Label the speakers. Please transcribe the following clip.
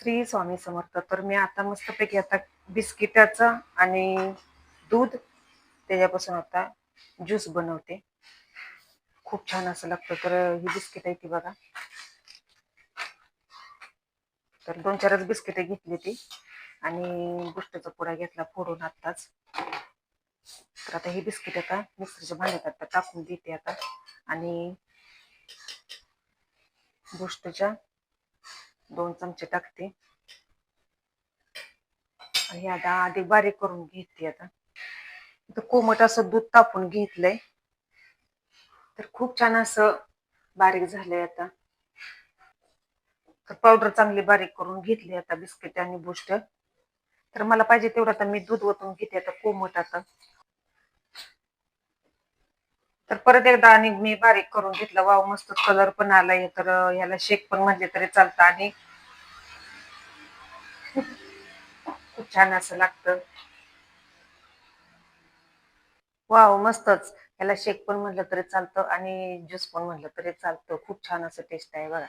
Speaker 1: श्री स्वामी समर्थ. तर मी आता मस्तपैकी आता बिस्किटाचा आणि दूध त्याच्यापासून आता ज्यूस बनवते. खूप छान असं लागतं. तर ही बिस्किट आहे ती बघा. तर 2-4च बिस्किट घेतली ती आणि बुष्टाचा पुडा घेतला फोडून आत्ताच. तर आता ही बिस्किट आता मिक्सरच्या भांड्यात आता टाकून देते आता आणि बुष्टच्या 2 चमचे टाकते आणि आता आधी बारीक करून घेते. आता इथं कोमट असं दूध तापून घेतलंय. तर खूप छान असं बारीक झालंय आता. तर पावडर चांगली बारीक करून घेतली आता बिस्किट आणि बुस्ट. तर मला पाहिजे तेवढं आता मी दूध ओतून घेते आता कोमट आता. तर परत एकदा आणि मी बारीक करून घेतलं. वाव, मस्त कलर पण आलाय. तर ह्याला शेक पण म्हणले तरी चालतं आणि खूप छान असं लागतं. वाव, मस्तच. याला शेक पण म्हटलं तरी चालतं आणि ज्यूस पण म्हटलं तरी चालतं. खूप छान असं टेस्ट आहे बघा.